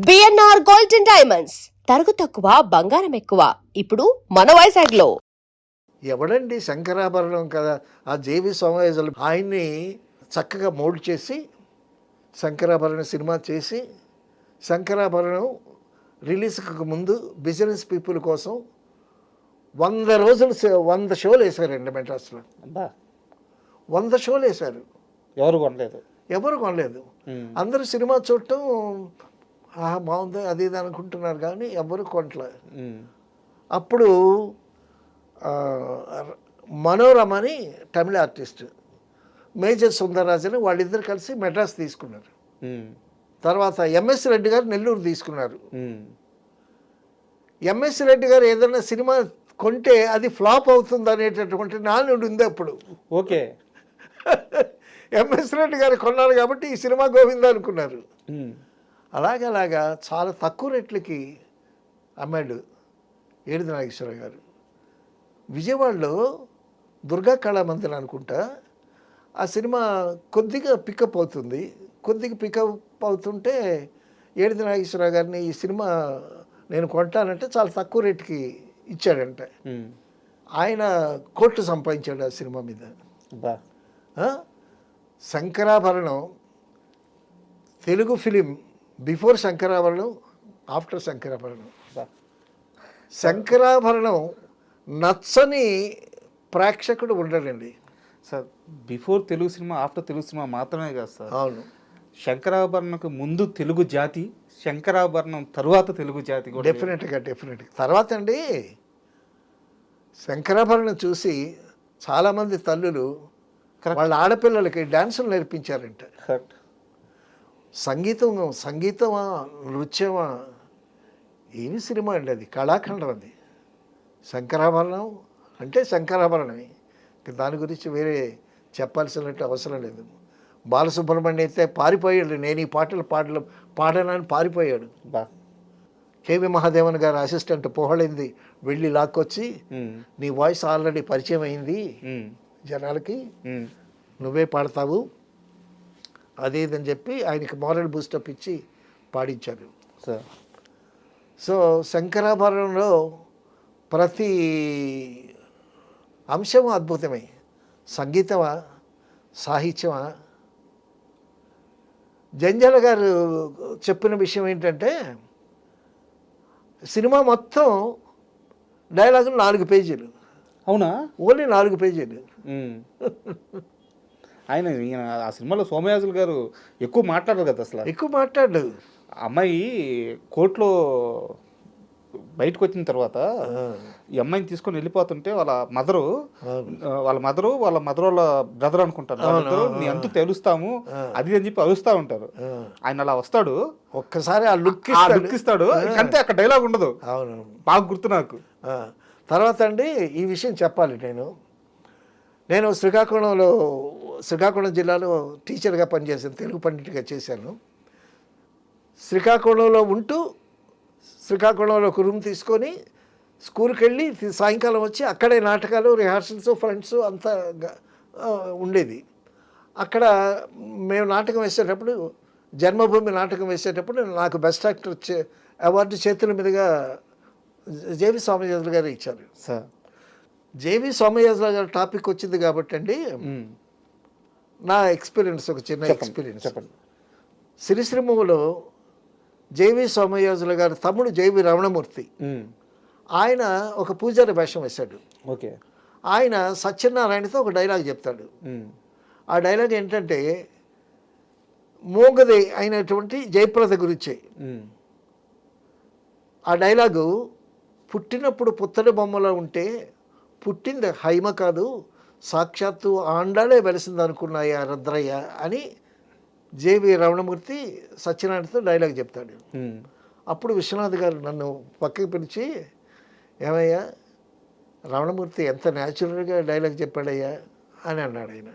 BNR gold and diamonds తరుగు తక్కువ బంగారం ఎక్కువ ఇప్పుడు మన వైజాగ్లో. ఎవడండి శంకరాభరణం కదా, ఆ జేవి సోమయాజులు ఆయన్ని చక్కగా మోల్డ్ చేసి శంకరాభరణం సినిమా చేసి శంకరాభరణం రిలీజ్కి ముందు బిజినెస్ పీపుల్ కోసం 100 రోజులు 100 షోలు వేశారండి మెడ్రాస్లో. 100 షోలు వేశారు. ఎవరు కొనలేదు. అందరూ సినిమా చూడటం బాగుంది అది ఇది అనుకుంటున్నారు కానీ ఎవరు కొనట్లేదు. అప్పుడు మనోరమ అని తమిళ ఆర్టిస్ట్, మేజర్ సుందరరాజన్ వాళ్ళిద్దరు కలిసి మెడ్రాస్ తీసుకున్నారు. తర్వాత ఎంఎస్ రెడ్డి గారు నెల్లూరు తీసుకున్నారు. ఎంఎస్ రెడ్డి గారు ఏదైనా సినిమా కొంటే అది ఫ్లాప్ అవుతుంది అనేటటువంటి నానుడు ఉంది అప్పుడు. ఓకే, ఎంఎస్ రెడ్డి గారు కొన్నారు కాబట్టి ఈ సినిమా గోవిందా అనుకున్నారు. అలాగలాగా చాలా తక్కువ రేట్లకి అమ్మాడు ఏడిది నాగేశ్వరరావు గారు. విజయవాడలో దుర్గా కళామందిర్ అనుకుంటా ఆ సినిమా కొద్దిగా పికప్ అవుతుంది. కొద్దిగా పికప్ అవుతుంటే ఏడిది నాగేశ్వరరావు గారిని ఈ సినిమా నేను కొంటానంటే చాలా తక్కువ రేటుకి ఇచ్చాడంట. ఆయన కోట్లు సంపాదించాడు ఆ సినిమా మీద. Sankarabharanam Telugu film before Sankarabharanam, after Sankarabharanam. Sankarabharanam నచ్చని ప్రేక్షకుడు ఉండడండి sir. Before Telugu cinema, after Telugu cinema మాత్రమే కాదు సార్. అవును, శంకరాభరణకు ముందు తెలుగు జాతి, శంకరాభరణం తరువాత తెలుగు జాతి కూడా. డెఫినెట్గా. తర్వాత అండి శంకరాభరణం చూసి చాలామంది తల్లులు వాళ్ళ ఆడపిల్లలకి డ్యాన్సులు నేర్పించారంట. కరెక్ట్. సంగీతమా నృత్యమా ఏమి సినిమా అండి అది, కళాఖండం అది. శంకరాభరణం అంటే శంకరాభరణమే, దాని గురించి వేరే చెప్పాల్సినట్టు అవసరం లేదు. బాలసుబ్రహ్మణ్యం అయితే పారిపోయాడు, నేను ఈ పాటలు పాడనని పారిపోయాడు. కేవి మహాదేవన్ గారు అసిస్టెంట్ పోహళింది వెళ్ళి లాక్కొచ్చి నీ వాయిస్ ఆల్రెడీ పరిచయం అయింది జనాలకి, నువ్వే పాడతావు అదే ఇదని చెప్పి ఆయనకి మారల్ బూస్టప్ ఇచ్చి పాడించారు. సో శంకరాభరణంలో ప్రతి అంశము అద్భుతమే. సంగీతమా, సాహిత్యమా. జంజాల గారు చెప్పిన విషయం ఏంటంటే సినిమా మొత్తం డైలాగులు 4 పేజీలు. అవునా? ఓన్లీ 4 పేజీలు. ఆయన ఆ సినిమాలో సోమయాజులు గారు ఎక్కువ మాట్లాడరు కదా అసలు. ఎక్కువ మాట్లాడు. అమ్మాయి కోర్టులో బయటకు వచ్చిన తర్వాత ఈ అమ్మాయిని తీసుకొని వెళ్ళిపోతుంటే వాళ్ళ మదరు వాళ్ళ బ్రదర్ అనుకుంటారు, నీ అంతు తెలుస్తాము అది అని చెప్పి అరుస్తా ఉంటారు. ఆయన అలా వస్తాడు, ఒక్కసారి ఆ లుక్ ఇస్తాడు, అంతే. అక్కడ డైలాగ్ ఉండదు. అవును, బాగా గుర్తు నాకు. తర్వాత అండి ఈ విషయం చెప్పాలి. నేను శ్రీకాకుళం జిల్లాలో టీచర్గా పనిచేశాను, తెలుగు పండిట్గా చేశాను. శ్రీకాకుళంలో ఉంటూ శ్రీకాకుళంలో ఒక రూమ్ తీసుకొని స్కూల్కి వెళ్ళి సాయంకాలం వచ్చి అక్కడే నాటకాలు, రిహార్సల్స్, ఫ్రెండ్స్ అంతా ఉండేది. అక్కడ మేము నాటకం వేసేటప్పుడు, జన్మభూమి నాటకం వేసేటప్పుడు నాకు బెస్ట్ యాక్టర్ అవార్డు చేతుల మీదుగా జేవి సోమయాజులు గారు ఇచ్చారు. జేవి సోమయాజులు గారు టాపిక్ వచ్చింది కాబట్టి అండి నా ఎక్స్పీరియన్స్, ఒక చిన్న ఎక్స్పీరియన్స్ చెప్పండి. సిరిశ్రీములో జేవి సోమయాజులు గారు తమ్ముడు జేవి రమణమూర్తి, ఆయన ఒక పూజారి వేషం వేశాడు. ఓకే. ఆయన సత్యనారాయణతో ఒక డైలాగ్ చెప్తాడు. ఆ డైలాగ్ ఏంటంటే మూగది అయినటువంటి జయప్రద గురించి. ఆ డైలాగు పుట్టినప్పుడు పుత్తడి బొమ్మలో ఉంటే పుట్టింది హైమ కాదు, సాక్షాత్తు ఆండాలే వెలిసింది అనుకున్నాయా రుద్రయ్య అని జేవి రమణమూర్తి సత్యనారాయణతో డైలాగ్ చెప్తాడు. అప్పుడు విశ్వనాథ్ గారు నన్ను పక్కకి పిలిచి, ఏమయ్యా రమణమూర్తి ఎంత న్యాచురల్గా డైలాగ్ చెప్పాడయ్యా అని అన్నాడు ఆయన.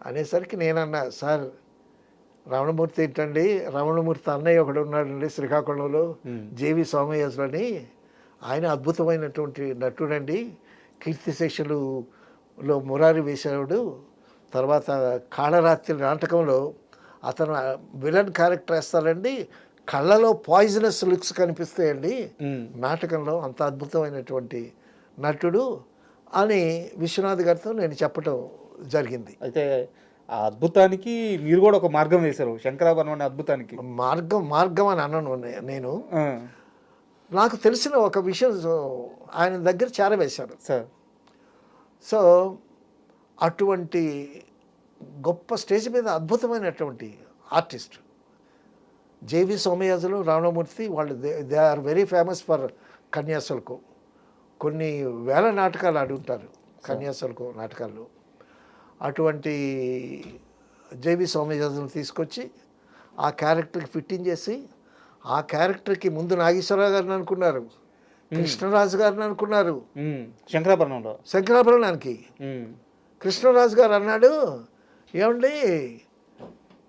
అనేసరికి నేనన్నా, సార్ రమణమూర్తి ఏంటండి, రమణమూర్తి అన్నయ్య ఒకడు ఉన్నాడండి శ్రీకాకుళంలో, జేవి సోమయాజులు అని, ఆయన అద్భుతమైనటువంటి నటుడండి, కీర్తిశేషులులో మురారి వేసేవాడు. తర్వాత కాళరాత్రి నాటకంలో అతను విలన్ క్యారెక్టర్ వేస్తాడండి, కళ్ళలో పాయిజనస్ లుక్స్ కనిపిస్తాయండి ఉమ్. నాటకంలో, అంత అద్భుతమైనటువంటి నటుడు అని విశ్వనాథ్ గారితో నేను చెప్పటం జరిగింది. అయితే ఆ అద్భుతానికి మీరు కూడా ఒక మార్గం వేశారు, శంకరాభరణం అనే అద్భుతానికి. మార్గం అని అన్నాను నేను. ఆ, నాకు తెలిసిన ఒక విషయం ఆయన దగ్గర చేరవేశాను. సార్. సో అటువంటి గొప్ప స్టేజ్ మీద అద్భుతమైనటువంటి ఆర్టిస్ట్ జేవి సోమయాజులు, రావణమూర్తి, వాళ్ళు they are very famous for Kanyasulkam. కొన్ని వేల నాటకాలు ఆడుంటారు కన్యాశుల్కం నాటకాల్లో. అటువంటి జేవి సోమయాజులు తీసుకొచ్చి ఆ క్యారెక్టర్కి ఫిట్టింగ్ చేసి, ఆ క్యారెక్టర్కి ముందు నాగేశ్వరరావు గారిని అనుకున్నారు, కృష్ణరాజు గారిని అనుకున్నారు. ఉమ్. శంకరాభరణంలో. శంకరాభరణానికి ఉమ్. కృష్ణరాజు గారు అన్నాడు, ఏమండి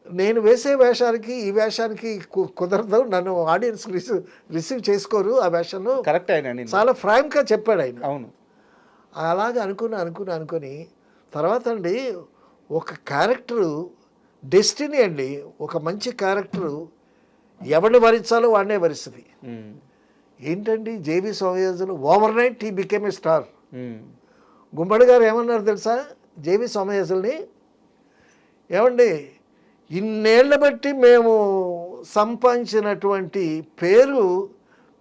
నేను వేసే వేషానికి ఈ వేషానికి కుదరదు, నన్ను ఆడియన్స్ రిసీవ్ చేసుకోరు ఆ వేషంలో. కరెక్ట్ ఆయన నేను. చాలా ఫ్రాంక్గా చెప్పాడు ఆయన. అవును. అలాగే అనుకుని తర్వాత అండి ఒక క్యారెక్టరు డెస్టినీ అండి. ఒక మంచి క్యారెక్టరు ఎవరిని భరించాలో వాడినే భరిస్తుంది. ఉమ్. ఏంటండి JV Somayajulu overnight he became a star. Um. Gummadi గారు ఏమన్నారు తెలుసా జేవి సోమయాజుల్ని, ఏమండి ఇన్నేళ్ల బట్టి మేము సంపాదించినటువంటి పేరు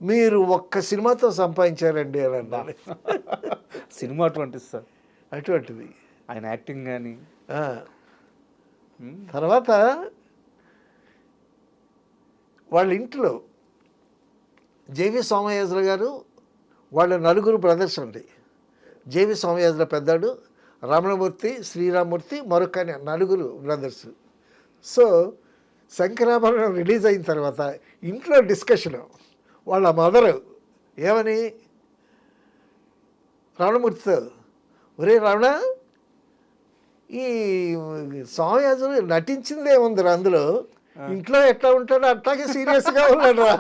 మీరు ఒక్క సినిమాతో సంపాదించారండి అని అన్నారు. సినిమా అటువంటి సార్, అటువంటిది ఆయన యాక్టింగ్ కానీ. ఆ. తర్వాత వాళ్ళ ఇంట్లో జేవి సోమయాజులు గారు, వాళ్ళ నలుగురు బ్రదర్స్ అండి. జేవి సోమయాజుల పెద్దాడు, రమణమూర్తి, శ్రీరామూర్తి, మరొక నలుగురు బ్రదర్స్. సో శంకరాభరణం రిలీజ్ అయిన తర్వాత ఇంట్లో డిస్కషన్, వాళ్ళ మదరు ఏమని రమణమూర్తితో, ఒరే రమణ, ఈ సోమయాజులు నటించిందే ఉందిరా అందులో, ఇంట్లో ఎట్లా ఉంటాడో అట్లాగే సీరియస్గా ఉన్నాడు రా.